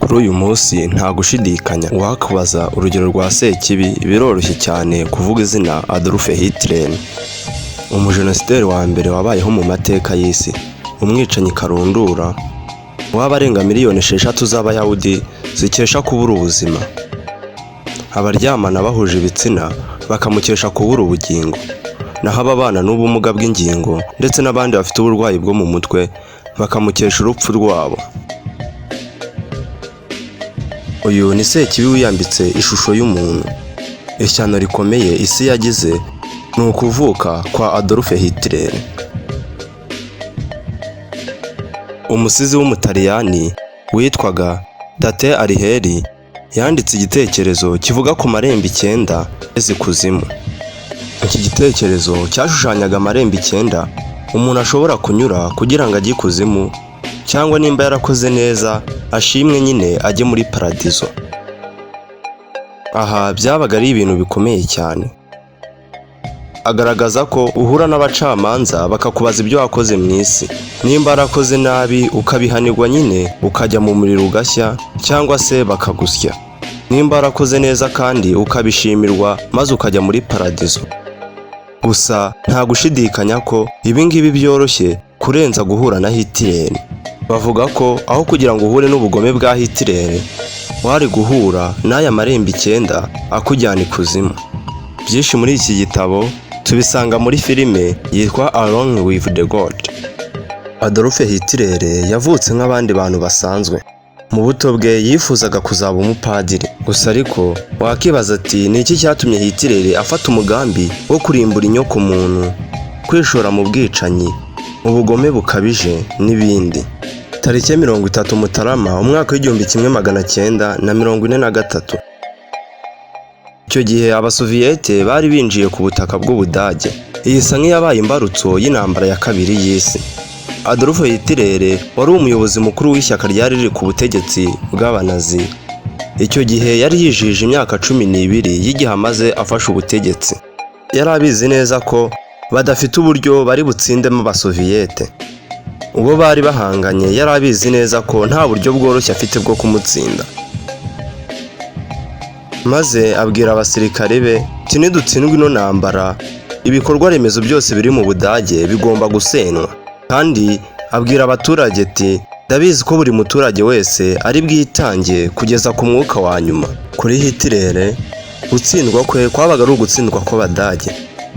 Kuri uyu munsi nta gushidikanya uwakubaza urugero rwa Sekibi biroroshye cyane kuvuga izina Adolf Hitler, umujenosideri wa mbere wabayeho mu mateka y'isi, umwicanyi karundura w'abarenga miliyoni 6 z'abayahudi zikesha kubura ubuzima, abaryamana bahuje ibitsina bakamukesha kubura ubugingo, naho ababana n'ubumuga bw'ingingo ndetse n'abandi bafite uburwayi bwo mu mutwe bakamukesha urupfu rwabo. Uyu ni Sekibi wiyambitse ishusho y'umuntu. Ishyano rikomeye isi yagize ni ukuvuka kwa Adolf Hitler. Umusizi w'umutaliyani witwaga Dante Alighieri yanditse igitekerezo kivuga ku marembo 9 y'ikuzimu. Iki gitekerezo cyashushanyaga amarembo 9 umuntu ashobora kunyura kugira ngo ajye ikuzimu, cyangwa nimba yarakoze neza ashimwe nyine ajye muri paradizo. Aha byabaga ari ibintu bikomeye cyane. Agaragaza ko uhura n'abacamanza bakakubaza ibyo wakoze mu isi, nimba yarakoze nabi ukabihanirwa nyine ukajya mu muriro ugashya, cyangwa se bakagusya. Nimba yarakoze neza kandi ukabishimirwa maze ukajya muri paradizo. Gusa nta gushidikanya ko ibi ngibi byoroshye kurenza guhura na Hitler. Bavuga ko aho kugira ngo uhure n'ubugome bwa Hitler, wari guhura n'aya marembo 9 akujyana ikuzimu. Byinshi muri iki gitabo tubisanga muri filime yitwa Along with the God. Adolf Hitler yavutse nk'abandi bantu basanzwe. Mu buto bwe yifuzaga kuzaba umupadiri, gusa ariko wakibaza ati ni iki cyatumye Hitler afata umugambi wo kurimbura inyoko muntu, kwishora mu bwicanyi, ubugome bukabije n'ibindi. Tariki 30 Mutarama umwaka w'1943. Icyo gihe abasoviyete bari binjiye ku butaka bw'Ubudage. Iyi isa nk'iyabaye imbarutso y'intambara ya kabiri y'isi. Adolf Hitler wari umuyobozi mukuru w'ishyaka ryari riri ku butegetsi bw'abanazi. Icyo gihe yari yijije imyaka 12 y'igihe amaze afashe ubutegetsi. Yari abizi neza ko badafite uburyo bari butsindemo abasoviyete. Ubwo bari bahanganye yari abizi neza ko nta buryo bworoshye afite bwo kumutsinda. Maze abwira abasirikare be ati nidutsindwa ino ntambara, ibikorwa remezo byose biri mu Budage bigomba gusenwa. Kandi abwira abaturage ati ndabizi ko buri muturage wese ari bwitange kugeza ku mwuka wa nyuma. Kuri Hitler gutsindwa kwe kwabaga ari ugutsindwa kw'Abadage,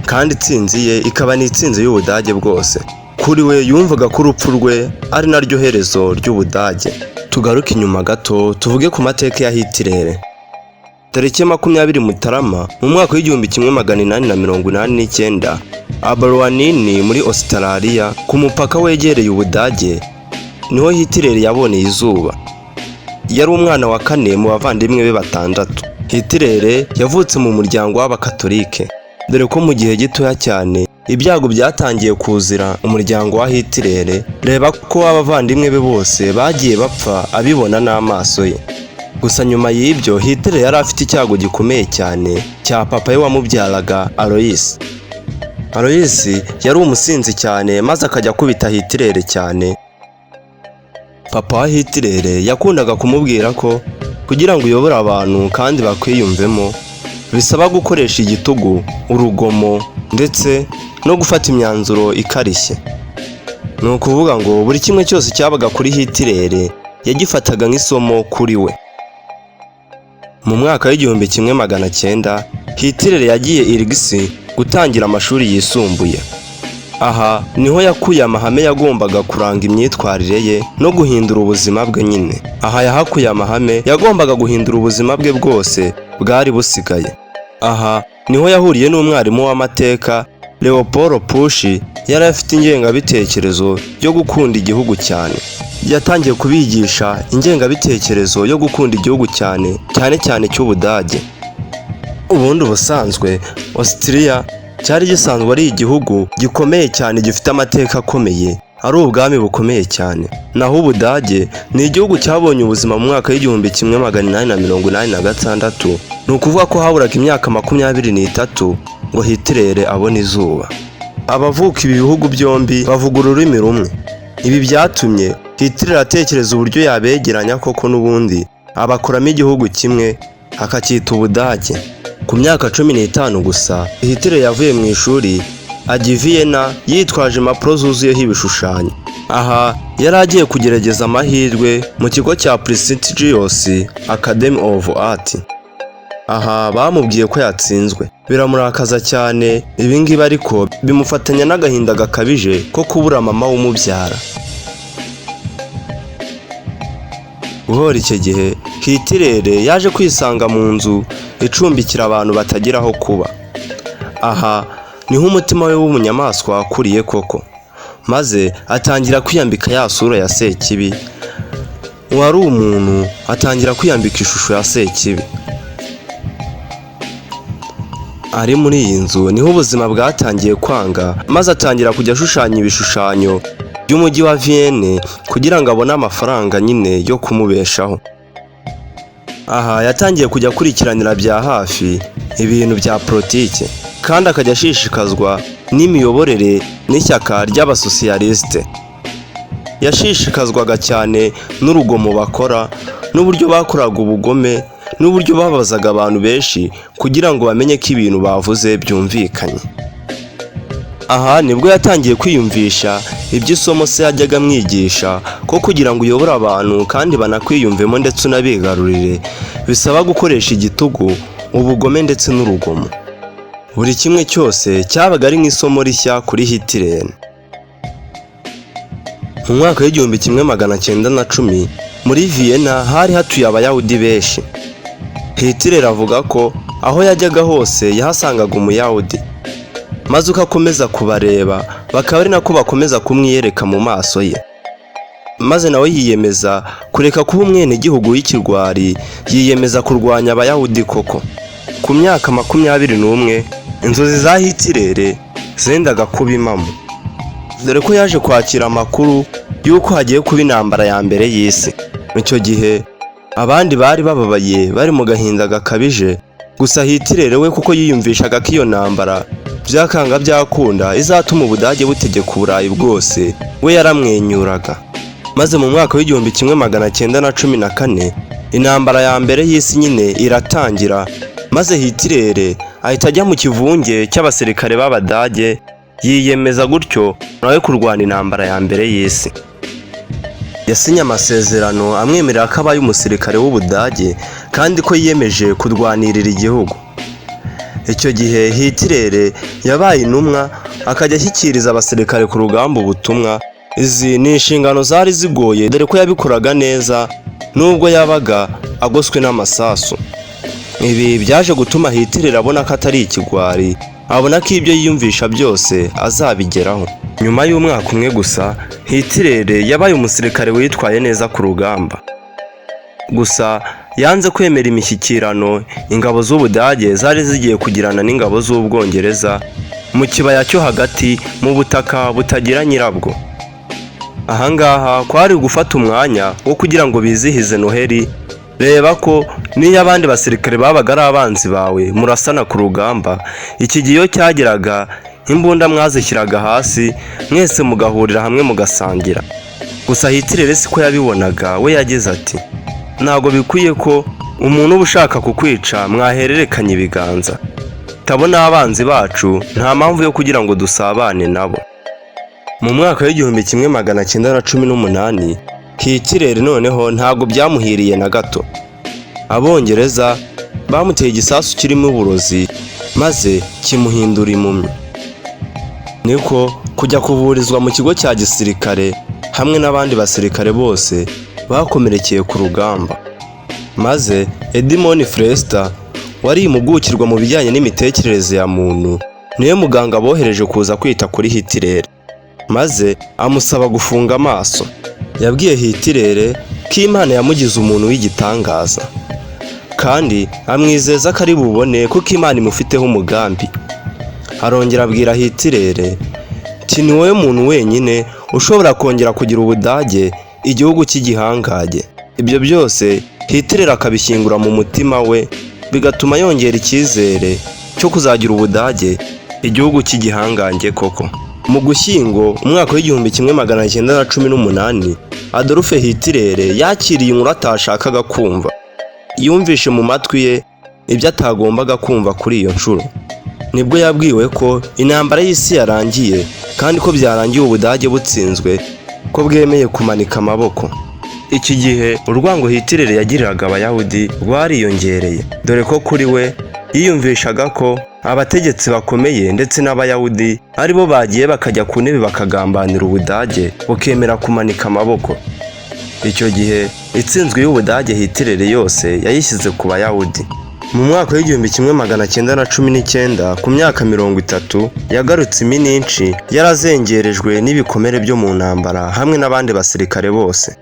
kandi itsinzi ye ikaba ni itsinzi y'Ubudage bwose. Kuri we yumvaga ko urupfu rwe ari naryo herezo ry'Ubudage. Tugaruke inyuma gato tuvuge ku mateka ya Hitler. Tariki 20 Mutarama mu mwaka w'1889, Aberwanini muri Australia ku mupaka wegereye Ubudage niho Hitler yaboneye izuba. Yari umwana wa 4 mu bavandimwe be 6. Hitler yavutse mu muryango w'Abakatolike, dore ko mu gihe gitoya cyane ibyago byatangiye kuzira umuryango wa Hitler. Reba ko abavandimwe be bose bagiye bapfa abibona n'amaso ye. Gusa nyuma y'ibyo Hitler yari afite icyago gikomeye cyane cya papa we wamubyaraga Alois. Alois yari umusinzi cyane maze akajya kubita Hitler cyane. Papa wa Hitler yakundaga kumubwira ko kugira ngo uyobore abantu kandi bakwiyumvemo bisaba gukoresha igitugu, urugomo ndetse no gufata imyanzuro ikarishye. Ni ukuvuga ngo buri kimwe cyose cyabaga kuri Hitler yagifataga nk'isomo kuri we. Mu mwaka w'1900 Hitler yagiye i Leipzig gutangira amashuri yisumbuye. Aha niho yakuye amahame yagombaga kuranga imyitwarire ye no guhindura ubuzima bwe nyine. Aha yahakuye amahame yagombaga guhindura ubuzima bwe bwose bwari busigaye. Aha niho yahuriye n'umwarimu w'amateka Leopold Pusch. Yari afite ingengabitekerezo yo gukunda igihugu cyane. Yatangiye kubigisha ingengabitekerezo yo gukunda igihugu cyane cyane cy'Ubudage. Ubundi ubusanzwe Austria cyari gisanzwe ari igihugu gikomeye cyane gifite amateka akomeye, ari ubwami bukomeye cyane. Naho Ubudage ni igihugu cyabonye ubuzima mu mwaka w'1886. Ni ukuvuga ko haburaga imyaka 23 ngo Hitler abone izuba. Abavuka ibi bihugu byombi bavuga ururimi rumwe. Ibi byatumye Hitler atekereza uburyo yabegeranya koko n'ubundi abakuramo igihugu kimwe akacyita Ubudage. Ku myaka 15 gusa Hitler yavuye mu ishuri ajya i Vienna yitwaje impapuro zuzuyeho ibishushanyo. Aha yari agiye kugerageza amahirwe mu kigo cya Prestigious Academy of Art. Aha bamubwiye ko yatsinzwe, biramurakaza cyane. Ibingibi ariko bimufatanya n'agahinda gakabije ko kubura mama w'umubyara. Guhora icyo gihe Hitler yaje kwisanga mu nzu icumbikira abantu batagira aho kuba. Aha niho umutima we w'umunyamaswa wakuriye koko, maze atangira kwiyambika ya sura ya Sekibi. Wari umuntu atangira kwiyambika ishusho ya Sekibi. Ari muri iyi nzu niho ubuzima bwatangiye kwanga, maze atangira kujya ashushanya ibishushanyo by'umujyi wa Vienne kugira ngo abone amafaranga nyine yo kumubeshaho. Aha yatangiye kujya akurikiranira bya hafi ibintu bya politike, kandi akajya ashishikazwa n'imiyoborere n'ishyaka ry'abasosiyaliste. Yashishikazwaga cyane n'urugomo bakora, n'uburyo bakoraga ubugome, n'uburyo babazaga abantu benshi kugira ngo bamenye ko ibintu bavuze byumvikanye. Aha nibwo yatangiye kwiyumvisha iby'isomo se yajyaga amwigisha ko kugira ngo uyobore abantu kandi banakwiyumvemo ndetse unabigarurire bisaba gukoresha igitugu, ubugome ndetse n'urugomo. Buri kimwe cyose cyabaga ari nk'isomo rishya kuri Hitler. Mu mwaka w'1910 muri Vienna hari hatuye Abayahudi benshi. Hitler avuga ko aho yajyaga hose yahasangaga Umuyahudi, maze ukakomeza kubareba bakaba ari nako bakomeza kumwiyereka mu maso ye. Maze nawe yiyemeza kureka kuba umwenegihugu w'ikirwari, yiyemeza kurwanya Abayahudi koko. Ku myaka 21 inzozi za Hitler zendaga kuba impamo, dore ko yaje kwakira amakuru y'uko hagiye kuba intambara ya mbere y'isi. Icyo gihe abandi bari bababaye, bari mu gahinda gakabije. Gusa Hitler we kuko yiyumvishaga ko iyo ntambara byakanga byakunda izatuma Ubudage butegeka Uburayi bwose, we yaramwenyuraga. Maze mu mwaka w'1914 intambara ya mbere y'isi nyine iratangira, maze Hitler ahita ajya mu kivunge cy'abasirikare b'Abadage, yiyemeza gutyo nawe kurwana intambara ya mbere y'isi. Yasinye amasezerano amwemerera ko abaye umusirikare w'Ubudage kandi ko yiyemeje kurwanirira igihugu. Icyo gihe Hitler yabaye intumwa, akajya ashyikiriza abasirikare ku rugamba ubutumwa. Izi ni inshingano zari zigoye, dore ko yabikoraga neza nubwo yabaga agoswe n'amasasu. Ibi byaje gutuma Hitler abona ko atari ikigwari, abona ko ibyo yiyumvisha byose azabigeraho. Nyuma y'umwaka umwe gusa Hitler yabaye umusirikare witwaye neza ku rugamba. Gusa yanze kwemera imishyikirano ingabo z'Ubudage zari zigiye kugirana n'ingabo z'Ubwongereza mu kibaya cyo hagati mu butaka butagira nyirabwo. Ahangaha kwari gufata umwanya wo kugira ngo bizihize Noheli. Reba ko niyo abandi basirikare babaga ari abanzi bawe murasana ku rugamba, iki gihe cyageraga imbunda mwazishyiraga hasi mwese mugahurira hamwe mugasangira. Gusa Hitler siko yabibonaga, we yagize ati ntago bikwiye ko umuntu uba ushaka kukwica mwahererekanya ibiganza. Tabona abanzi bacu nta mpamvu yo kugira ngo dusabane nabo. Mu mwaka w'1918 Hitler noneho ntago byamuhiriye na gato. Abongereza bamuteye igisasu kirimo uburozi maze kimuhindura impumyi. Niko kujya kuvurizwa mu kigo cya gisirikare hamwe n'abandi basirikare bose bakomerekeye ku rugamba. Maze Edmund Frester wari imugukirwa mu bijyanye n'imitekerereze ya muntu, niwe muganga bohereje kuza kwita kuri Hitler, maze amusaba gufunga amaso. Yabwiye Hitler ko Imana yamugize umuntu w'igitangaza, kandi amwizeza ko ari bubone kuko Imana imufiteho umugambi. Arongera abwira Hitler ati ni wowe muntu wenyine ushobora kongera kugira Ubudage igihugu cy'igihangage. Ibyo byose Hitler akabishyingura mu mutima we, bigatuma yongera icyizere cyo kuzagira Ubudage igihugu cy'igihangange koko. Mu Gushyingo umwaka w'1918 Adolf Hitler yakiriye inkuru atashakaga kumva. yumvishe mu matwi ye ibyo atagombaga kumva kuri iyo nshuro. Nibwo yabwiwe ko intambara y'isi yarangiye kandi ko byarangiye Ubudage butsinzwe, ko bwemeye kumanika amaboko. Iki gihe urwango Hitler yagiriraga Abayahudi rwariyongereye, dore ko kuri we yiyumvishaga ko abategetsi bakomeye ndetse n'Abayahudi ari bo bagiye bakajya ku ntebe bakagambanira Ubudage bukemera kumanika amaboko. Icyo gihe itsinzwe y'Ubudage Hitler yose yayishyize ku Bayahudi. Mu mwaka w'1919 ku myaka 30 yagarutse iminsi yarazengerejwe n'ibikomere byo mu ntambara hamwe n'abandi basirikare bose.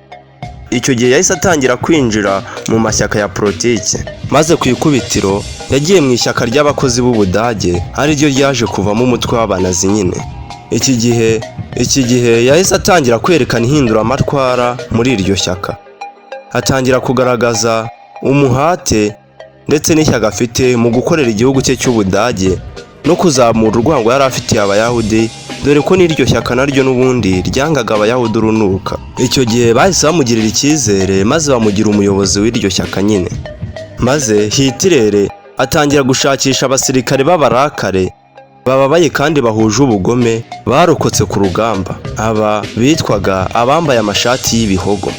Icyo gihe yahise atangira kwinjira mu mashyaka ya politike, maze ku ikubitiro yagiye mu ishyaka ry'abakozi b'Ubudage ari ryo ryaje kuvamo umutwe w'abanazi nyine. Iki gihe yahise atangira kwerekana ihinduramatwara muri iryo shyaka, atangira kugaragaza umuhate ndetse n'ishyaka afite mu gukorera igihugu cye cy'Ubudage no kuzamura urwango yari afitiye Abayahudi, dore ko n'iryo shyaka naryo n'ubundi ryangaga Abayahudi urunuka. Icyo gihe bahise bamugirira icyizere maze bamugira umuyobozi w'iryo shyaka nyine. Maze Hitler atangira gushakisha abasirikare b'abarakare bababaye kandi bahuje ubugome barokotse ku rugamba, aba bitwaga abambaye amashati y'ibihogo.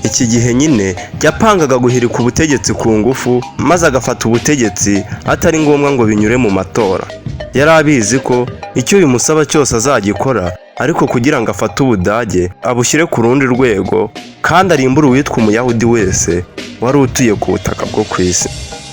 Iki gihe nyine yapangaga guhirika ubutegetsi ku ngufu maze agafata ubutegetsi atari ngombwa ngo binyure mu matora. Yari abizi ko icyo bimusaba cyose azagikora, ariko kugira ngo afate Ubudage abushyire ku rundi rwego kandi arimbure uwitwa Umuyahudi wese wari utuye ku butaka bwo ku isi.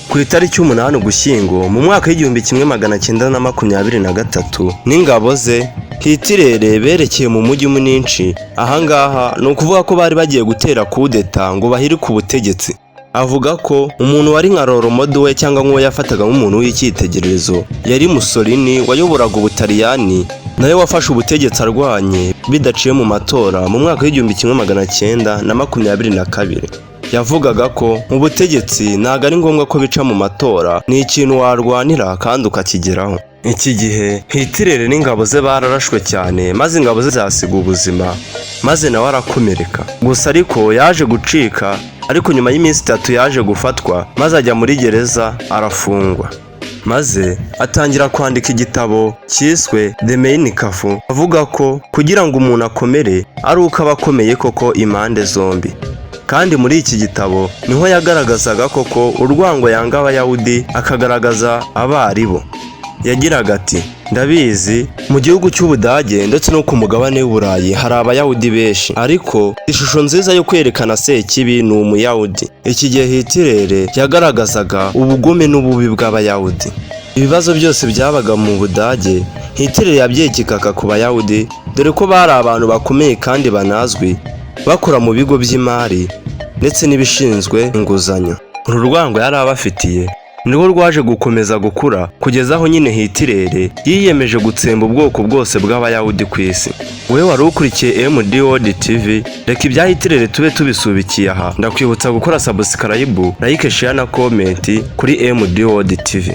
Ku itariki 8 Ugushyingo mu mwaka w'1923 n'ingabo ze Hitler berekeye mu mujyi munini. Ahangaha ni ukuvuga ko bari bagiye gutera kudeta ngo bahirike ubutegetsi. Avuga ko umuntu wari nka Roromodo we cyangwa nk'uwo yafataga nk'umuntu w'icyitegererezo yari Mussolini wayoboraga Ubutaliyani, nawe wafashe ubutegetsi arwanye bidaciye mu matora mu mwaka w'1922. Yavugaga ko mu butegetsi ntago ari ngombwa ko bica mu matora, ni ikintu warwanira kandi ukakigeraho. Iki gihe Hitler n'ingabo ze bararashwe cyane maze ingabo ze zasiga ubuzima, maze nawe arakomereka. Gusa ariko yaje gucika, ariko nyuma y'iminsi 3 yaje gufatwa maze ajya muri gereza arafungwa. Maze atangira kwandika igitabo cyiswe The Mein Kampf, avuga ko kugira ngo umuntu akomere ari uko aba akomeye koko impande zombi. Kandi muri iki gitabo niho yagaragazaga koko urwango yanga Abayahudi akagaragaza abaribo. Yagiraga ati, ndabizi mu gihugu cy'Ubudage ndetse no ku mugabane w'Uburayi hari Abayahudi benshi, ariko ishusho nziza yo kwerekana Sekibi ni Umuyahudi. Iki gihe Hitler yagaragazaga ubugome n'ububi bw'Abayahudi. Ibibazo byose byabaga mu Budage Hitler yabyekekaga ku Bayahudi, dore ko bari abantu bakomeye kandi banazwi, bakora mu bigo by'imari ndetse n'ibishinzwe inguzanyo. Uru rwango yari abafitiye nirwo rwaje gukomeza gukura kugeza aho nyine Hitler yiyemeje gutsemba ubwoko bwose bw'Abayahudi ku isi. Wowe wari ukurikiye MD World TV, reka ibya Hitler tube tubisubikiye aha. Ndakwibutsa gukora subscribe, like, share na comment kuri MD World TV.